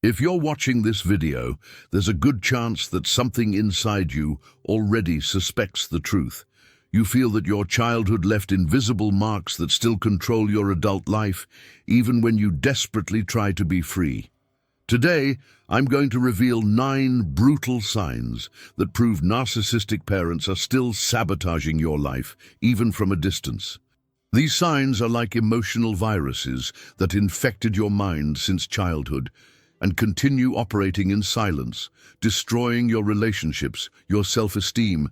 If you're watching this video, there's a good chance that something inside you already suspects the truth. You feel that your childhood left invisible marks that still control your adult life, even when you desperately try to be free. Today, I'm going to reveal 9 brutal signs that prove narcissistic parents are still sabotaging your life, even from a distance. These signs are like emotional viruses that infected your mind since childhood and continue operating in silence, destroying your relationships, your self-esteem,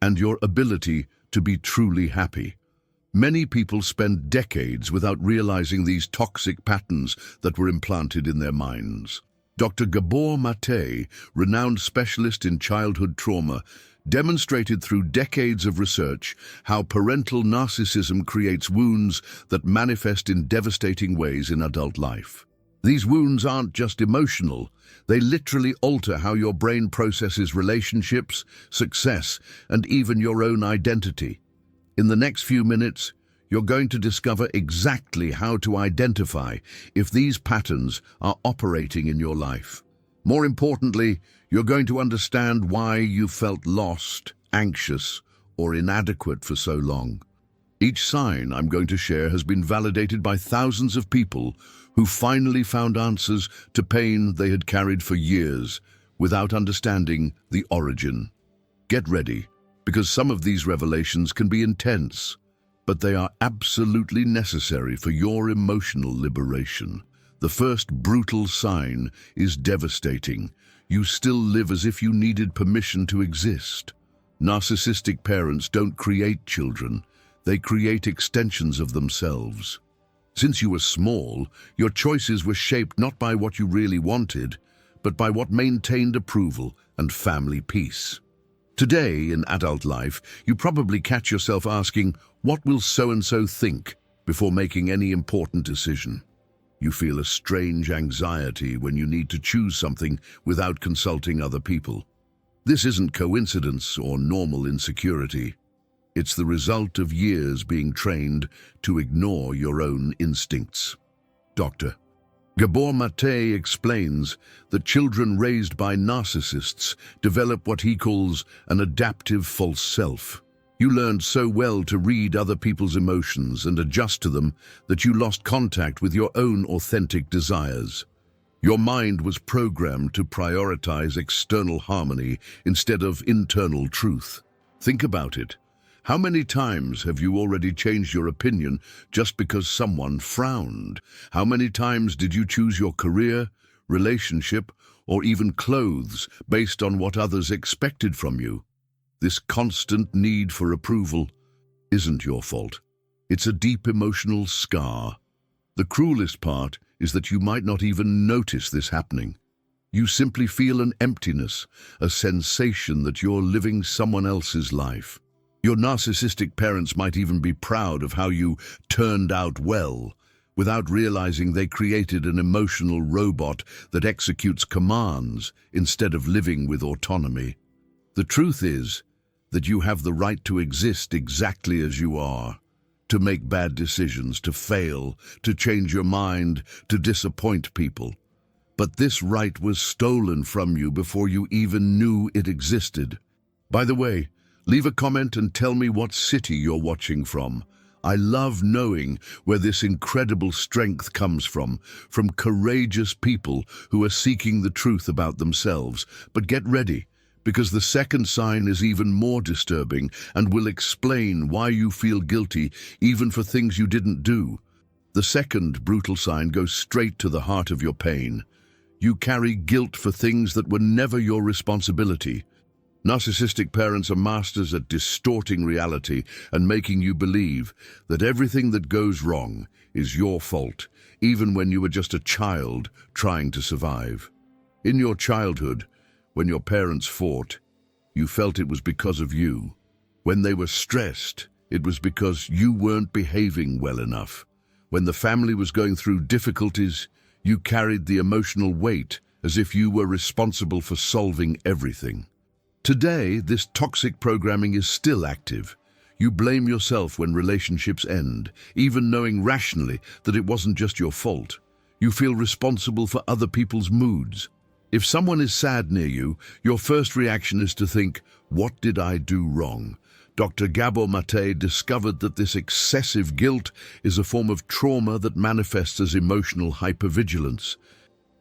and your ability to be truly happy. Many people spend decades without realizing these toxic patterns that were implanted in their minds. Dr. Gabor Maté, renowned specialist in childhood trauma, demonstrated through decades of research how parental narcissism creates wounds that manifest in devastating ways in adult life. These wounds aren't just emotional, they literally alter how your brain processes relationships, success, and even your own identity. In the next few minutes, you're going to discover exactly how to identify if these patterns are operating in your life. More importantly, you're going to understand why you felt lost, anxious, or inadequate for so long. Each sign I'm going to share has been validated by thousands of people who finally found answers to pain they had carried for years without understanding the origin. Get ready, because some of these revelations can be intense, but they are absolutely necessary for your emotional liberation. The first brutal sign is devastating. You still live as if you needed permission to exist. Narcissistic parents don't create children, they create extensions of themselves. Since you were small, your choices were shaped not by what you really wanted, but by what maintained approval and family peace. Today, in adult life, you probably catch yourself asking, "What will so-and-so think?" before making any important decision. You feel a strange anxiety when you need to choose something without consulting other people. This isn't coincidence or normal insecurity. It's the result of years being trained to ignore your own instincts. Dr. Gabor Maté explains that children raised by narcissists develop what he calls an adaptive false self. You learned so well to read other people's emotions and adjust to them that you lost contact with your own authentic desires. Your mind was programmed to prioritize external harmony instead of internal truth. Think about it. How many times have you already changed your opinion just because someone frowned? How many times did you choose your career, relationship, or even clothes based on what others expected from you? This constant need for approval isn't your fault. It's a deep emotional scar. The cruelest part is that you might not even notice this happening. You simply feel an emptiness, a sensation that you're living someone else's life. Your narcissistic parents might even be proud of how you turned out well, without realizing they created an emotional robot that executes commands instead of living with autonomy. The truth is that you have the right to exist exactly as you are, to make bad decisions, to fail, to change your mind, to disappoint people. But this right was stolen from you before you even knew it existed. By the way, leave a comment and tell me what city you're watching from. I love knowing where this incredible strength comes from courageous people who are seeking the truth about themselves. But get ready, because the second sign is even more disturbing and will explain why you feel guilty even for things you didn't do. The second brutal sign goes straight to the heart of your pain. You carry guilt for things that were never your responsibility. Narcissistic parents are masters at distorting reality and making you believe that everything that goes wrong is your fault, even when you were just a child trying to survive. In your childhood, when your parents fought, you felt it was because of you. When they were stressed, it was because you weren't behaving well enough. When the family was going through difficulties, you carried the emotional weight as if you were responsible for solving everything. Today, this toxic programming is still active. You blame yourself when relationships end, even knowing rationally that it wasn't just your fault. You feel responsible for other people's moods. If someone is sad near you, your first reaction is to think, "What did I do wrong?" Dr. Gabor Maté discovered that this excessive guilt is a form of trauma that manifests as emotional hypervigilance.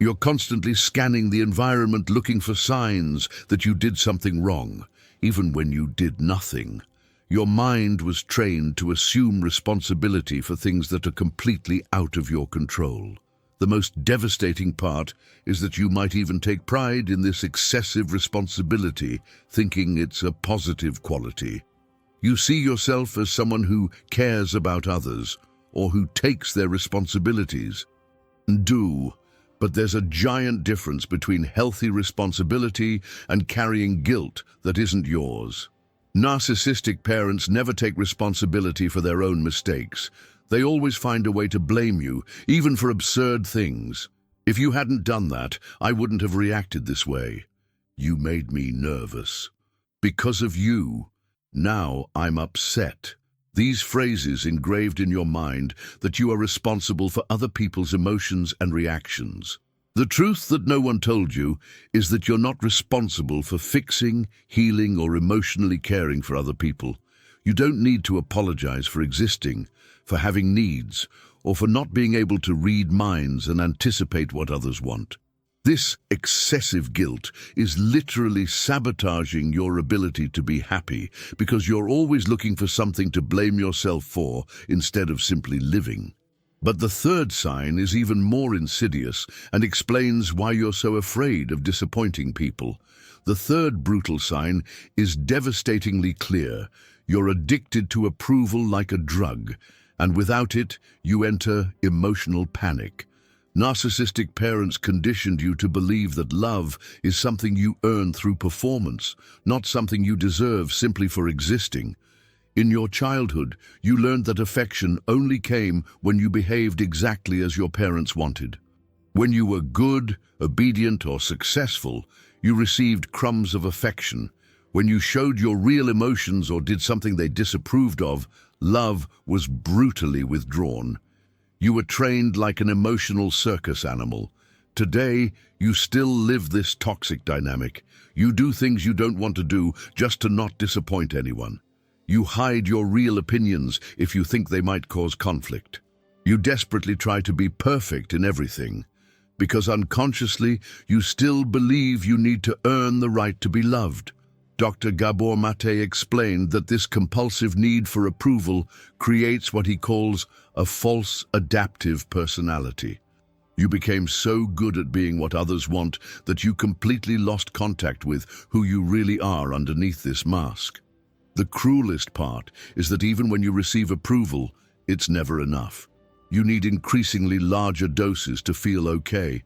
You're constantly scanning the environment looking for signs that you did something wrong, even when you did nothing. Your mind was trained to assume responsibility for things that are completely out of your control. The most devastating part is that you might even take pride in this excessive responsibility, thinking it's a positive quality. You see yourself as someone who cares about others, or who takes their responsibilities. But there's a giant difference between healthy responsibility and carrying guilt that isn't yours. Narcissistic parents never take responsibility for their own mistakes. They always find a way to blame you, even for absurd things. "If you hadn't done that, I wouldn't have reacted this way. You made me nervous. Because of you, now I'm upset." These phrases engraved in your mind that you are responsible for other people's emotions and reactions. The truth that no one told you is that you're not responsible for fixing, healing, or emotionally caring for other people. You don't need to apologize for existing, for having needs, or for not being able to read minds and anticipate what others want. This excessive guilt is literally sabotaging your ability to be happy because you're always looking for something to blame yourself for instead of simply living. But the third sign is even more insidious and explains why you're so afraid of disappointing people. The third brutal sign is devastatingly clear. You're addicted to approval like a drug, and without it, you enter emotional panic. Narcissistic parents conditioned you to believe that love is something you earn through performance, not something you deserve simply for existing. In your childhood, you learned that affection only came when you behaved exactly as your parents wanted. When you were good, obedient, or successful, you received crumbs of affection. When you showed your real emotions or did something they disapproved of, love was brutally withdrawn. You were trained like an emotional circus animal. Today, you still live this toxic dynamic. You do things you don't want to do just to not disappoint anyone. You hide your real opinions if you think they might cause conflict. You desperately try to be perfect in everything, because unconsciously you still believe you need to earn the right to be loved. Dr. Gabor Maté explained that this compulsive need for approval creates what he calls a false adaptive personality. You became so good at being what others want that you completely lost contact with who you really are underneath this mask. The cruelest part is that even when you receive approval, it's never enough. You need increasingly larger doses to feel okay.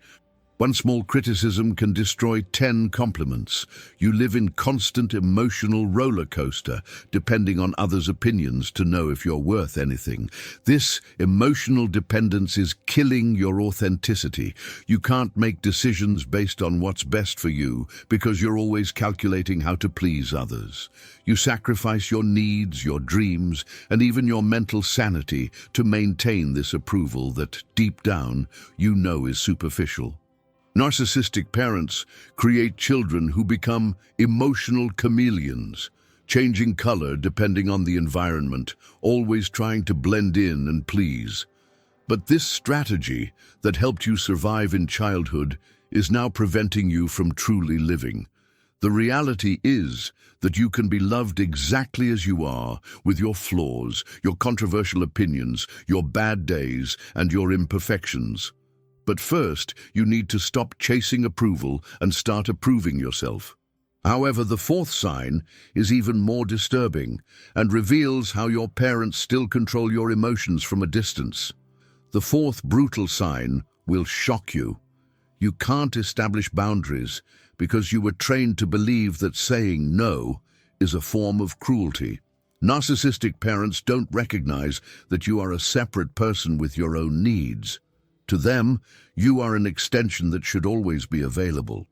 One small criticism can destroy 10 compliments. You live in constant emotional roller coaster, depending on others' opinions to know if you're worth anything. This emotional dependence is killing your authenticity. You can't make decisions based on what's best for you because you're always calculating how to please others. You sacrifice your needs, your dreams, and even your mental sanity to maintain this approval that, deep down, you know is superficial. Narcissistic parents create children who become emotional chameleons, changing color depending on the environment, always trying to blend in and please. But this strategy that helped you survive in childhood is now preventing you from truly living. The reality is that you can be loved exactly as you are, with your flaws, your controversial opinions, your bad days, and your imperfections. But first, you need to stop chasing approval and start approving yourself. However, the fourth sign is even more disturbing and reveals how your parents still control your emotions from a distance. The fourth brutal sign will shock you. You can't establish boundaries because you were trained to believe that saying no is a form of cruelty. Narcissistic parents don't recognize that you are a separate person with your own needs. To them, you are an extension that should always be available.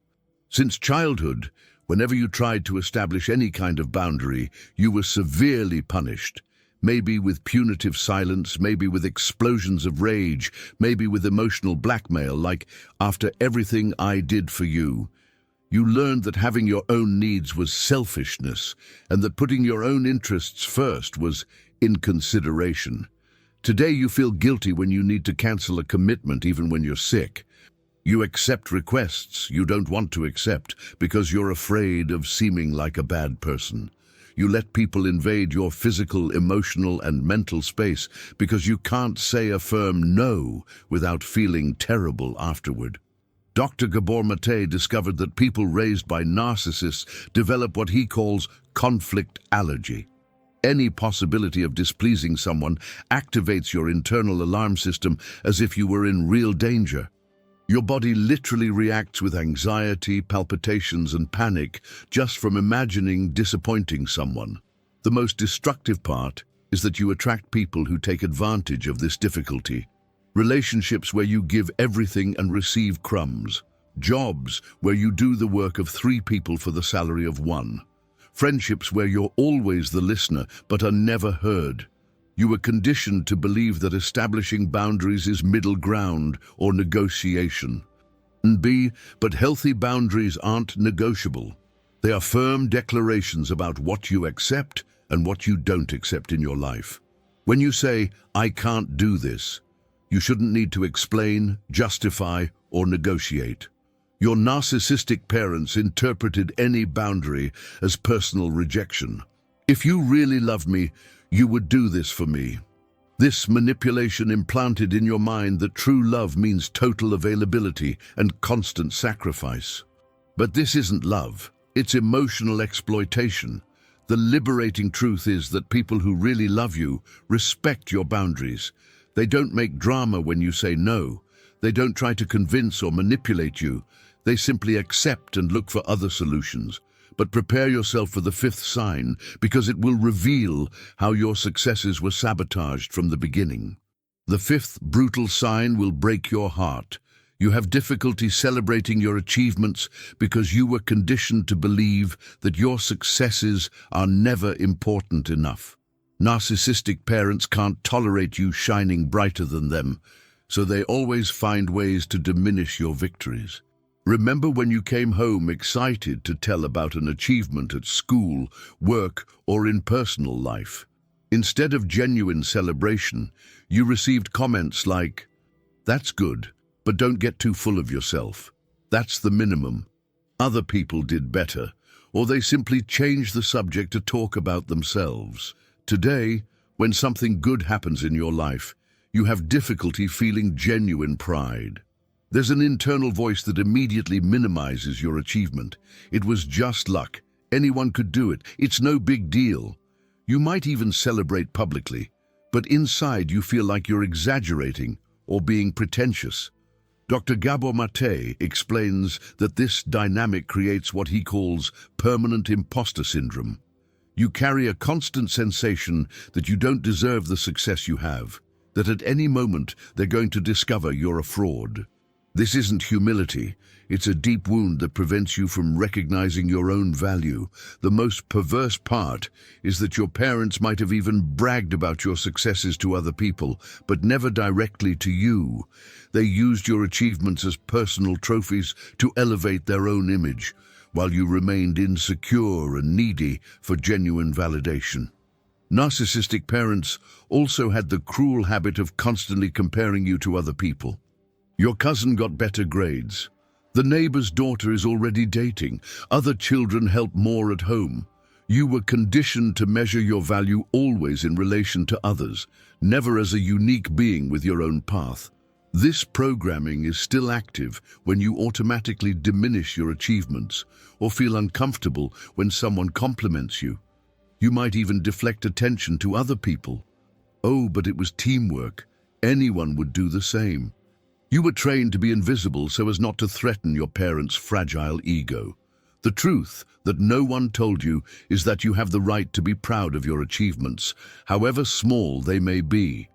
Since childhood, whenever you tried to establish any kind of boundary, you were severely punished. Maybe with punitive silence, maybe with explosions of rage, maybe with emotional blackmail, like, "After everything I did for you." You learned that having your own needs was selfishness, and that putting your own interests first was inconsideration. Today you feel guilty when you need to cancel a commitment even when you're sick. You accept requests you don't want to accept because you're afraid of seeming like a bad person. You let people invade your physical, emotional, and mental space because you can't say a firm no without feeling terrible afterward. Dr. Gabor Maté discovered that people raised by narcissists develop what he calls conflict allergy. Any possibility of displeasing someone activates your internal alarm system as if you were in real danger. Your body literally reacts with anxiety, palpitations, and panic just from imagining disappointing someone. The most destructive part is that you attract people who take advantage of this difficulty. Relationships where you give everything and receive crumbs. Jobs where you do the work of 3 people for the salary of 1. Friendships where you're always the listener but are never heard. You were conditioned to believe that establishing boundaries is middle ground or negotiation. But healthy boundaries aren't negotiable. They are firm declarations about what you accept and what you don't accept in your life. When you say, "I can't do this," you shouldn't need to explain, justify, or negotiate. Your narcissistic parents interpreted any boundary as personal rejection. "If you really loved me, you would do this for me." This manipulation implanted in your mind that true love means total availability and constant sacrifice. But this isn't love, it's emotional exploitation. The liberating truth is that people who really love you respect your boundaries. They don't make drama when you say no. They don't try to convince or manipulate you. They simply accept and look for other solutions. But prepare yourself for the 5th sign, because it will reveal how your successes were sabotaged from the beginning. The 5th brutal sign will break your heart. You have difficulty celebrating your achievements because you were conditioned to believe that your successes are never important enough. Narcissistic parents can't tolerate you shining brighter than them, so they always find ways to diminish your victories. Remember when you came home excited to tell about an achievement at school, work, or in personal life? Instead of genuine celebration, you received comments like, "That's good, but don't get too full of yourself. That's the minimum. Other people did better," or they simply changed the subject to talk about themselves. Today, when something good happens in your life, you have difficulty feeling genuine pride. There's an internal voice that immediately minimizes your achievement. "It was just luck. Anyone could do it. It's no big deal." You might even celebrate publicly, but inside you feel like you're exaggerating or being pretentious. Dr. Gabor Maté explains that this dynamic creates what he calls permanent imposter syndrome. You carry a constant sensation that you don't deserve the success you have, that at any moment they're going to discover you're a fraud. This isn't humility, it's a deep wound that prevents you from recognizing your own value. The most perverse part is that your parents might have even bragged about your successes to other people, but never directly to you. They used your achievements as personal trophies to elevate their own image, while you remained insecure and needy for genuine validation. Narcissistic parents also had the cruel habit of constantly comparing you to other people. Your cousin got better grades. The neighbor's daughter is already dating. Other children help more at home. You were conditioned to measure your value always in relation to others, never as a unique being with your own path. This programming is still active when you automatically diminish your achievements or feel uncomfortable when someone compliments you. You might even deflect attention to other people. "Oh, but it was teamwork. Anyone would do the same." You were trained to be invisible so as not to threaten your parents' fragile ego. The truth that no one told you is that you have the right to be proud of your achievements, however small they may be.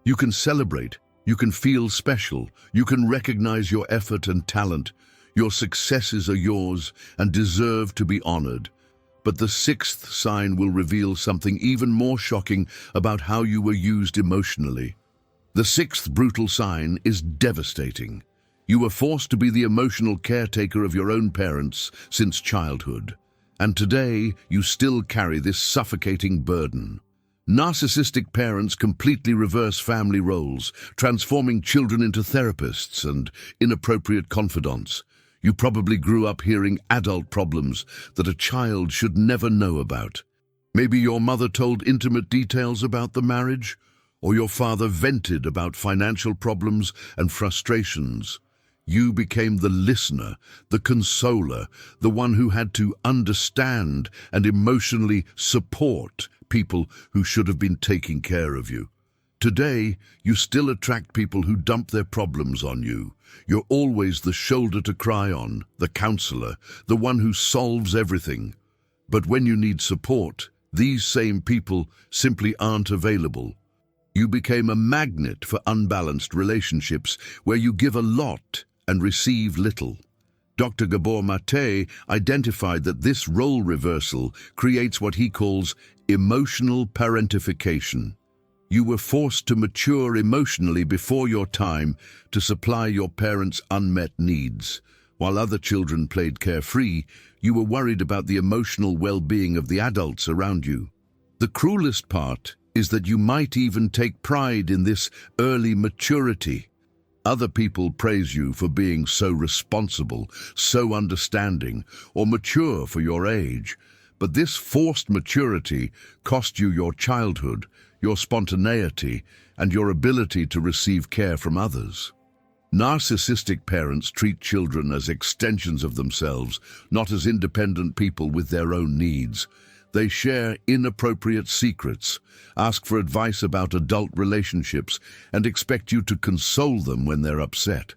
You can celebrate, you can feel special, you can recognize your effort and talent. Your successes are yours and deserve to be honored. But the sixth sign will reveal something even more shocking about how you were used emotionally. The sixth brutal sign is devastating. You were forced to be the emotional caretaker of your own parents since childhood, and today you still carry this suffocating burden. Narcissistic parents completely reverse family roles, transforming children into therapists and inappropriate confidants. You probably grew up hearing adult problems that a child should never know about. Maybe your mother told intimate details about the marriage, or your father vented about financial problems and frustrations. You became the listener, the consoler, the one who had to understand and emotionally support people who should have been taking care of you. Today, you still attract people who dump their problems on you. You're always the shoulder to cry on, the counselor, the one who solves everything. But when you need support, these same people simply aren't available. You became a magnet for unbalanced relationships where you give a lot and receive little. Dr. Gabor Maté identified that this role reversal creates what he calls emotional parentification. You were forced to mature emotionally before your time to supply your parents' unmet needs. While other children played carefree, you were worried about the emotional well-being of the adults around you. The cruelest part is that you might even take pride in this early maturity. Other people praise you for being so responsible, so understanding, or mature for your age. But this forced maturity cost you your childhood, your spontaneity, and your ability to receive care from others. Narcissistic parents treat children as extensions of themselves, not as independent people with their own needs. They share inappropriate secrets, ask for advice about adult relationships, and expect you to console them when they're upset.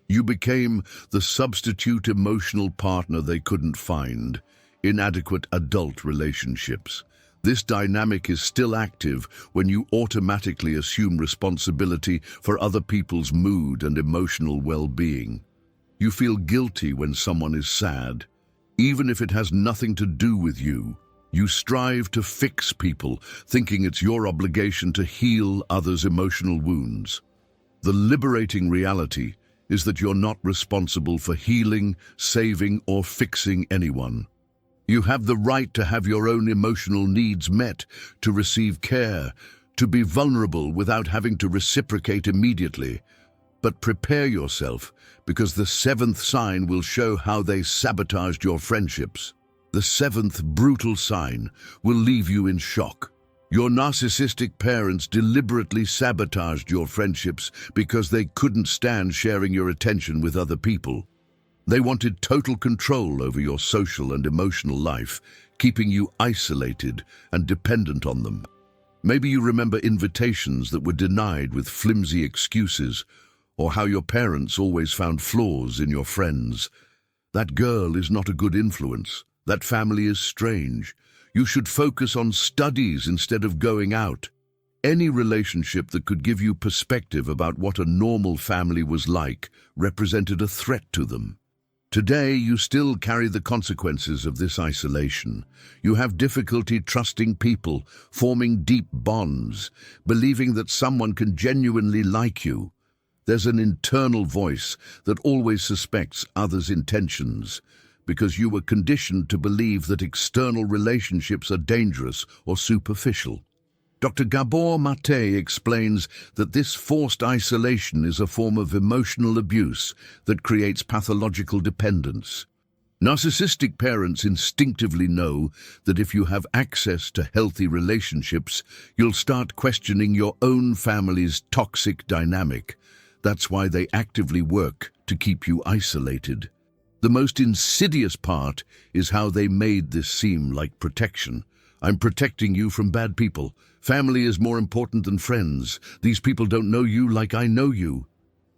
You became the substitute emotional partner they couldn't find. Inadequate adult relationships. This dynamic is still active when you automatically assume responsibility for other people's mood and emotional well-being. You feel guilty when someone is sad, even if it has nothing to do with you. You strive to fix people, thinking it's your obligation to heal others' emotional wounds. The liberating reality is that you're not responsible for healing, saving, or fixing anyone. You have the right to have your own emotional needs met, to receive care, to be vulnerable without having to reciprocate immediately. But prepare yourself, because the seventh sign will show how they sabotaged your friendships. The seventh brutal sign will leave you in shock. Your narcissistic parents deliberately sabotaged your friendships because they couldn't stand sharing your attention with other people. They wanted total control over your social and emotional life, keeping you isolated and dependent on them. Maybe you remember invitations that were denied with flimsy excuses, or how your parents always found flaws in your friends. That girl is not a good influence. That family is strange. You should focus on studies instead of going out. Any relationship that could give you perspective about what a normal family was like represented a threat to them. Today, you still carry the consequences of this isolation. You have difficulty trusting people, forming deep bonds, believing that someone can genuinely like you. There's an internal voice that always suspects others' intentions, because you were conditioned to believe that external relationships are dangerous or superficial. Dr. Gabor Maté explains that this forced isolation is a form of emotional abuse that creates pathological dependence. Narcissistic parents instinctively know that if you have access to healthy relationships, you'll start questioning your own family's toxic dynamic. That's why they actively work to keep you isolated. The most insidious part is how they made this seem like protection. I'm protecting you from bad people. Family is more important than friends. These people don't know you like I know you.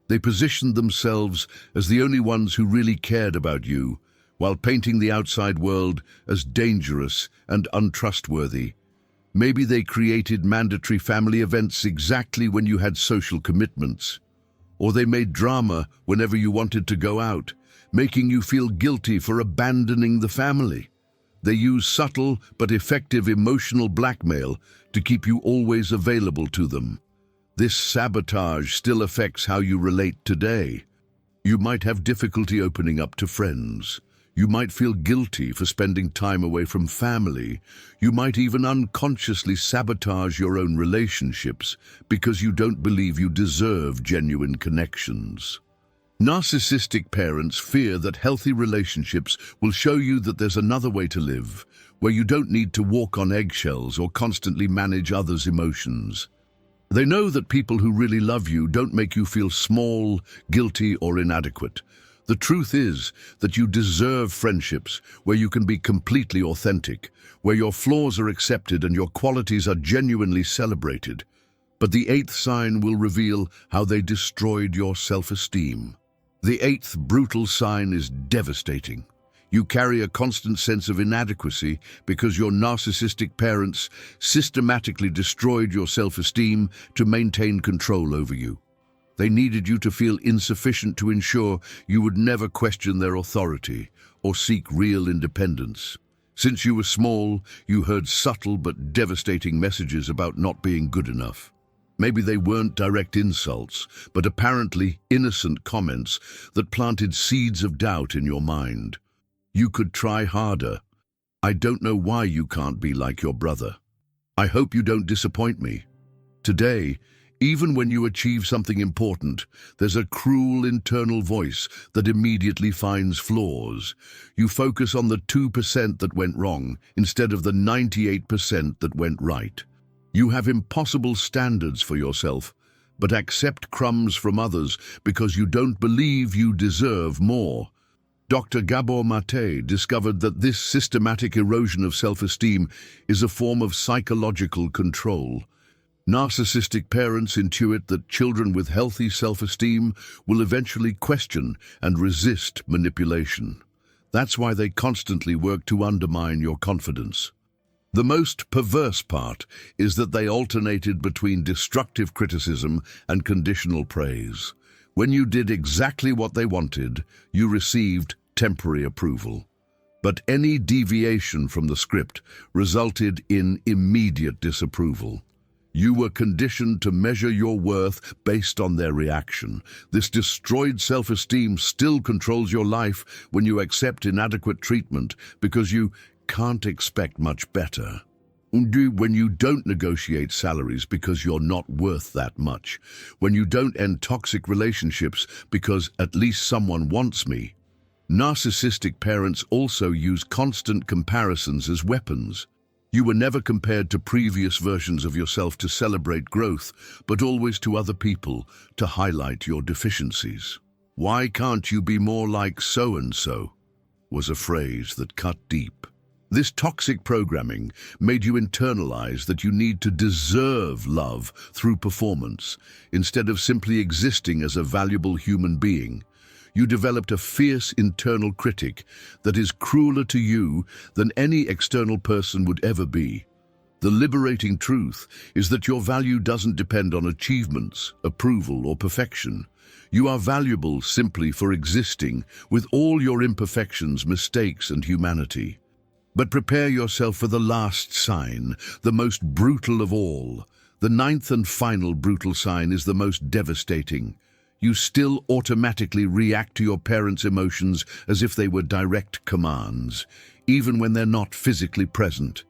They positioned themselves as the only ones who really cared about you, while painting the outside world as dangerous and untrustworthy. Maybe they created mandatory family events exactly when you had social commitments. Or they made drama whenever you wanted to go out, making you feel guilty for abandoning the family. They use subtle but effective emotional blackmail to keep you always available to them. This sabotage still affects how you relate today. You might have difficulty opening up to friends. You might feel guilty for spending time away from family. You might even unconsciously sabotage your own relationships because you don't believe you deserve genuine connections. Narcissistic parents fear that healthy relationships will show you that there's another way to live, where you don't need to walk on eggshells or constantly manage others' emotions. They know that people who really love you don't make you feel small, guilty, or inadequate. The truth is that you deserve friendships where you can be completely authentic, where your flaws are accepted and your qualities are genuinely celebrated. But the eighth sign will reveal how they destroyed your self-esteem. The eighth brutal sign is devastating. You carry a constant sense of inadequacy because your narcissistic parents systematically destroyed your self-esteem to maintain control over you. They needed you to feel insufficient to ensure you would never question their authority or seek real independence. Since you were small, you heard subtle but devastating messages about not being good enough. Maybe they weren't direct insults, but apparently innocent comments that planted seeds of doubt in your mind. You could try harder. I don't know why you can't be like your brother. I hope you don't disappoint me. Today, even when you achieve something important, there's a cruel internal voice that immediately finds flaws. You focus on the 2% that went wrong instead of the 98% that went right. You have impossible standards for yourself, but accept crumbs from others because you don't believe you deserve more. Dr. Gabor Maté discovered that this systematic erosion of self-esteem is a form of psychological control. Narcissistic parents intuit that children with healthy self-esteem will eventually question and resist manipulation. That's why they constantly work to undermine your confidence. The most perverse part is that they alternated between destructive criticism and conditional praise. When you did exactly what they wanted, you received temporary approval. But any deviation from the script resulted in immediate disapproval. You were conditioned to measure your worth based on their reaction. This destroyed self-esteem still controls your life when you accept inadequate treatment because you can't expect much better. When you don't negotiate salaries because you're not worth that much. When you don't end toxic relationships because at least someone wants me. Narcissistic parents also use constant comparisons as weapons. You were never compared to previous versions of yourself to celebrate growth, but always to other people to highlight your deficiencies. "Why can't you be more like so-and-so?" was a phrase that cut deep. This toxic programming made you internalize that you need to deserve love through performance, instead of simply existing as a valuable human being. You developed a fierce internal critic that is crueler to you than any external person would ever be. The liberating truth is that your value doesn't depend on achievements, approval, or perfection. You are valuable simply for existing with all your imperfections, mistakes, and humanity. But prepare yourself for the last sign, the most brutal of all. The ninth and final brutal sign is the most devastating. You still automatically react to your parents' emotions as if they were direct commands, even when they're not physically present.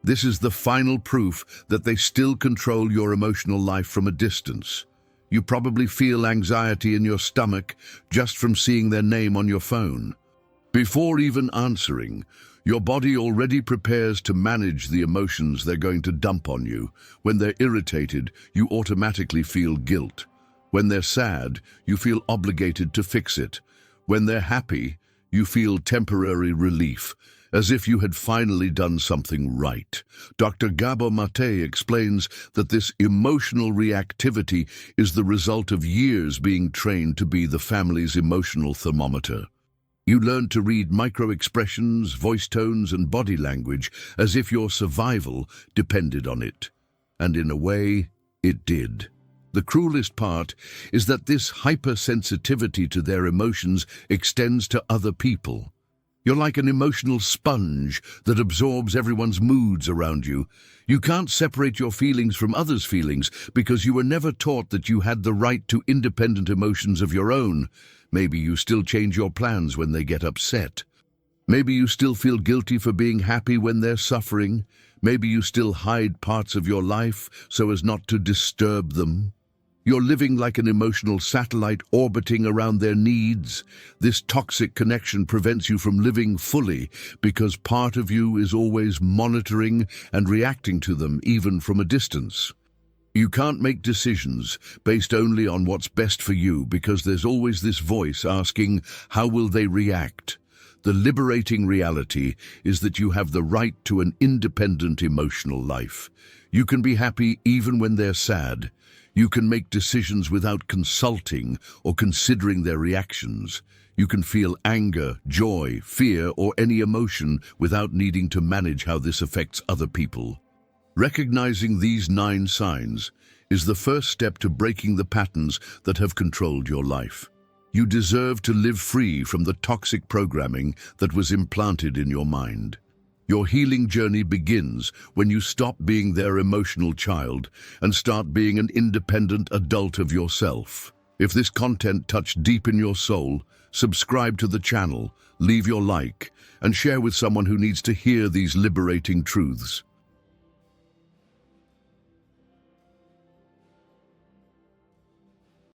This is the final proof that they still control your emotional life from a distance. You probably feel anxiety in your stomach just from seeing their name on your phone. Before even answering, your body already prepares to manage the emotions they're going to dump on you. When they're irritated, you automatically feel guilt. When they're sad, you feel obligated to fix it. When they're happy, you feel temporary relief, as if you had finally done something right. Dr. Gabor Maté explains that this emotional reactivity is the result of years being trained to be the family's emotional thermometer. You learned to read micro-expressions, voice tones, and body language as if your survival depended on it. And in a way, it did. The cruelest part is that this hypersensitivity to their emotions extends to other people. You're like an emotional sponge that absorbs everyone's moods around you. You can't separate your feelings from others' feelings because you were never taught that you had the right to independent emotions of your own. Maybe you still change your plans when they get upset. Maybe you still feel guilty for being happy when they're suffering. Maybe you still hide parts of your life so as not to disturb them. You're living like an emotional satellite orbiting around their needs. This toxic connection prevents you from living fully because part of you is always monitoring and reacting to them even from a distance. You can't make decisions based only on what's best for you because there's always this voice asking, how will they react? The liberating reality is that you have the right to an independent emotional life. You can be happy even when they're sad. You can make decisions without consulting or considering their reactions. You can feel anger, joy, fear, or any emotion without needing to manage how this affects other people. Recognizing these 9 signs is the first step to breaking the patterns that have controlled your life. You deserve to live free from the toxic programming that was implanted in your mind. Your healing journey begins when you stop being their emotional child and start being an independent adult of yourself. If this content touched deep in your soul, subscribe to the channel, leave your like, and share with someone who needs to hear these liberating truths.